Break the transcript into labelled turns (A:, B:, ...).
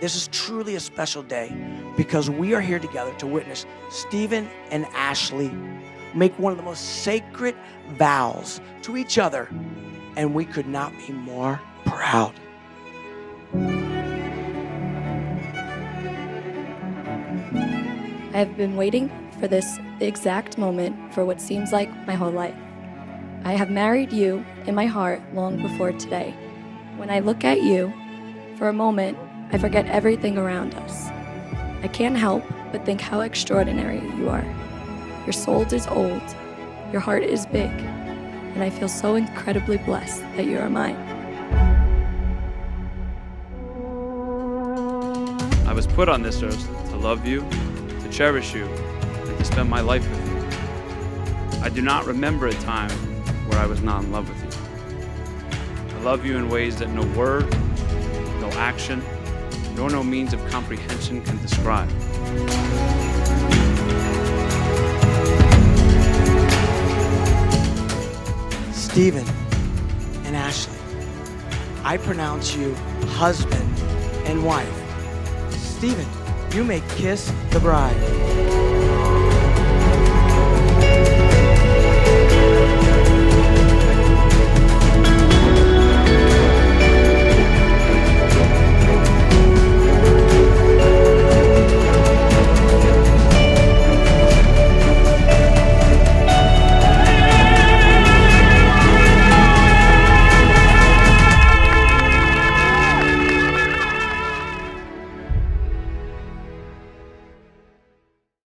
A: This is truly a special day because we are here together to witness Stephen and Ashley make one of the most sacred vows to each other, and we could not be more proud.
B: I have been waiting for this exact moment for what seems like my whole life. I have married you in my heart long before today. When I look at you, for a moment, I forget everything around us. I can't help but think how extraordinary you are. Your soul is old, your heart is big, and I feel so incredibly blessed that you are mine.
C: I was put on this earth to love you, to cherish you, and to spend my life with you. I do not remember a time where I was not in love with you. I love you in ways that no word, no action, nor no means of comprehension can describe.
A: Stephen and Ashley, I pronounce you husband and wife. Stephen, you may kiss the bride.